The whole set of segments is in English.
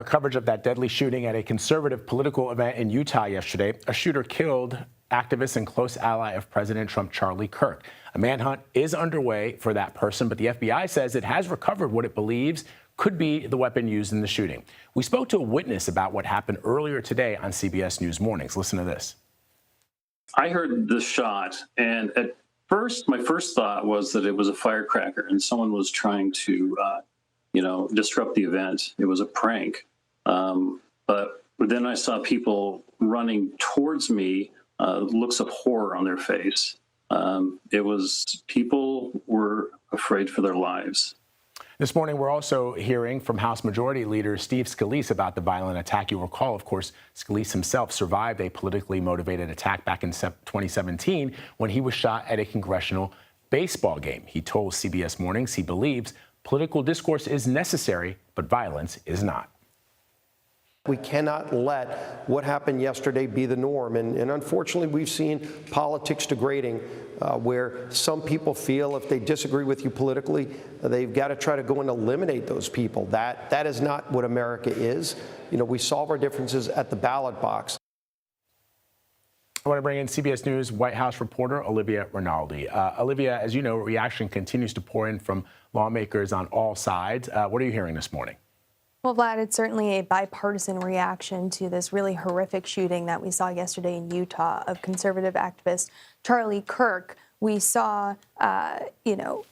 Coverage of that deadly shooting at a conservative political event in Utah yesterday. A shooter killed activist and close ally of President Trump, Charlie Kirk. A manhunt is underway for that person, but the FBI says it has recovered what it believes could be the weapon used in the shooting. We spoke to a witness about what happened earlier today on CBS News Mornings. Listen to this. I heard the shot, and at first, my first thought was that it was a firecracker and someone was trying to, disrupt the event. It was a prank. But then I saw people running towards me, looks of horror on their face. People were afraid for their lives. This morning, we're also hearing from House Majority Leader Steve Scalise about the violent attack. You'll recall, of course, Scalise himself survived a politically motivated attack back in 2017 when he was shot at a congressional baseball game. He told CBS Mornings he believes political discourse is necessary, but violence is not. We cannot let what happened yesterday be the norm. And unfortunately, we've seen politics degrading where some people feel if they disagree with you politically, they've got to try to go and eliminate those people. That is not what America is. We solve our differences at the ballot box. I want to bring in CBS News White House reporter Olivia Rinaldi. Olivia, as you know, reaction continues to pour in from lawmakers on all sides. What are you hearing this morning? Well, Vlad, it's certainly a bipartisan reaction to this really horrific shooting that we saw yesterday in Utah of conservative activist Charlie Kirk. We saw,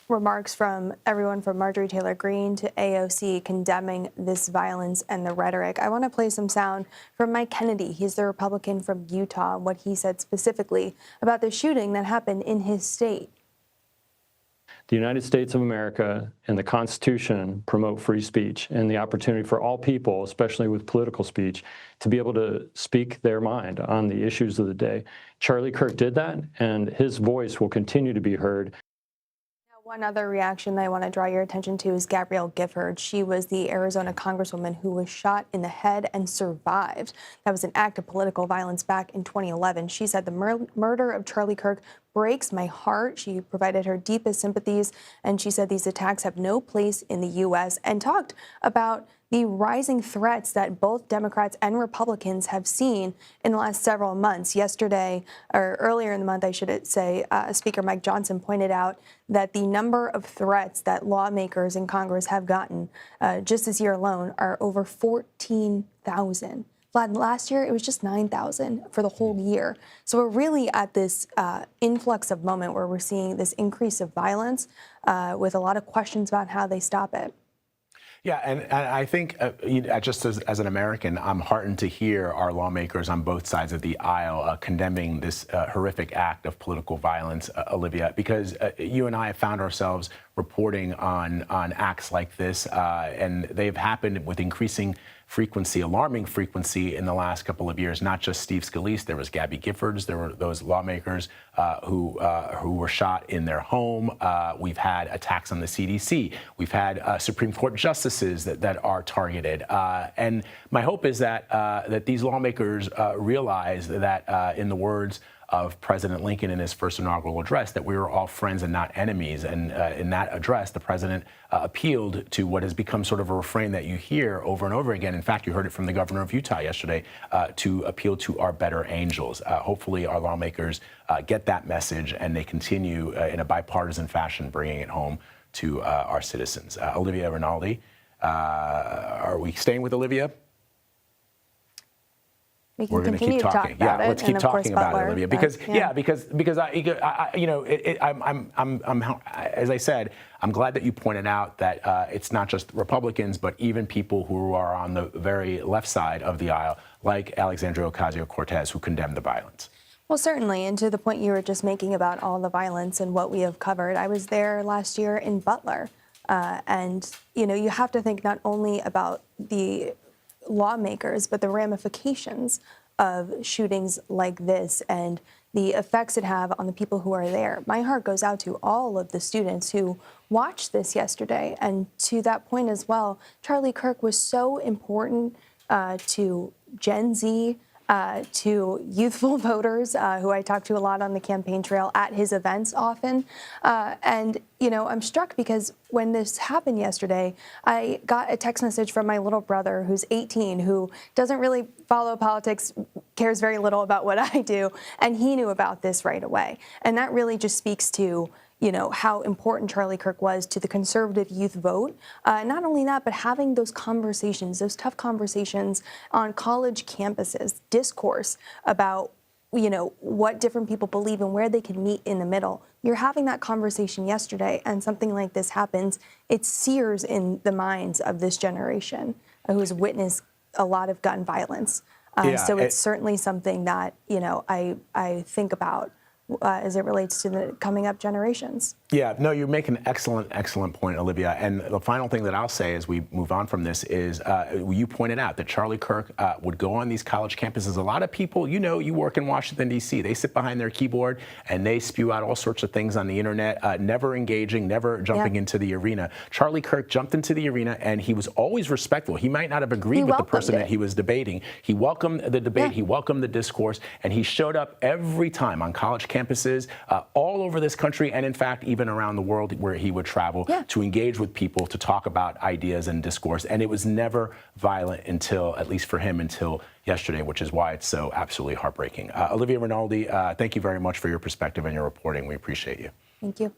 remarks from everyone from Marjorie Taylor Greene to AOC condemning this violence and the rhetoric. I want to play some sound from Mike Kennedy. He's the Republican from Utah, and what he said specifically about the shooting that happened in his state. The United States of America and the Constitution promote free speech and the opportunity for all people, especially with political speech, to be able to speak their mind on the issues of the day. Charlie Kirk did that, and his voice will continue to be heard. One other reaction that I want to draw your attention to is Gabrielle Gifford. She was the Arizona congresswoman who was shot in the head and survived. That was an act of political violence back in 2011. She said the murder of Charlie Kirk breaks my heart. She provided her deepest sympathies, and she said these attacks have no place in the U.S. and talked about the rising threats that both Democrats and Republicans have seen in the last several months. Yesterday, or earlier in the month, I should say, Speaker Mike Johnson pointed out that the number of threats that lawmakers in Congress have gotten just this year alone are over 14,000. Vlad, last year, it was just 9,000 for the whole year. So we're really at this influx of moment where we're seeing this increase of violence with a lot of questions about how they stop it. Yeah, and I think just as an American, I'm heartened to hear our lawmakers on both sides of the aisle condemning this horrific act of political violence, Olivia, because you and I have found ourselves reporting on acts like this, and they've happened with increasing frequency, alarming frequency in the last couple of years. Not just Steve Scalise, there was Gabby Giffords, there were those lawmakers who were shot in their home. We've had attacks on the CDC. We've had Supreme Court justices that are targeted. And my hope is that these lawmakers realize that, in the words of President Lincoln in his first inaugural address, that we were all friends and not enemies. And in that address, the president appealed to what has become sort of a refrain that you hear over and over again. In fact, you heard it from the governor of Utah yesterday, to appeal to our better angels. Hopefully our lawmakers get that message and they continue in a bipartisan fashion bringing it home to our citizens. Olivia Rinaldi, are we staying with Olivia? We're going to keep talking. Let's keep talking about it, Olivia, because as I said, I'm glad that you pointed out that it's not just Republicans, but even people who are on the very left side of the aisle, like Alexandria Ocasio-Cortez, who condemned the violence. Well, certainly, and to the point you were just making about all the violence and what we have covered, I was there last year in Butler, and you have to think not only about the lawmakers, but the ramifications of shootings like this and the effects it have on the people who are there. My heart goes out to all of the students who watched this yesterday. And to that point as well, Charlie Kirk was so important to Gen Z to youthful voters who I talk to a lot on the campaign trail at his events often. And, you know, I'm struck because when this happened yesterday, I got a text message from my little brother who's 18, who doesn't really follow politics, cares very little about what I do, and he knew about this right away. And that really just speaks to, you know, how important Charlie Kirk was to the conservative youth vote. Not only that, but having those conversations, those tough conversations on college campuses, discourse about, you know, what different people believe and where they can meet in the middle. You're having that conversation yesterday, and something like this happens, it sears in the minds of this generation who has witnessed a lot of gun violence. So it's certainly something that, you know, I think about as it relates to the coming up generations. Yeah, no, you make an excellent point, Olivia. And the final thing that I'll say as we move on from this is you pointed out that Charlie Kirk would go on these college campuses. A lot of people, you know, you work in Washington, D.C., they sit behind their keyboard and they spew out all sorts of things on the internet, never engaging, never jumping into the arena. Charlie Kirk jumped into the arena and he was always respectful. He might not have agreed with the person that he was debating. He welcomed the debate, he welcomed the discourse, and he showed up every time on college campuses all over this country and, in fact, even around the world where he would travel to engage with people, to talk about ideas and discourse. And it was never violent until, at least for him, until yesterday, which is why it's so absolutely heartbreaking. Olivia Rinaldi, thank you very much for your perspective and your reporting. We appreciate you. Thank you.